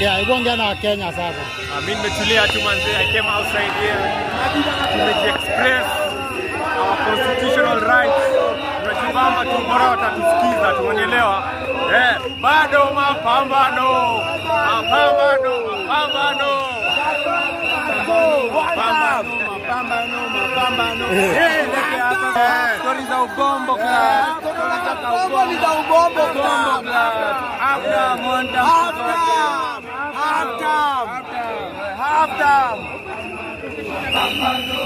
Hebu ongea na Wakenya sasa. Mimi nimetulia tu manze. I came outside here to express our constitutional rights. Tunajibamba tu, bora watatusikiza, tumeelewa. Bado mapambano. Story za ubombo club. Half time. Mapambano.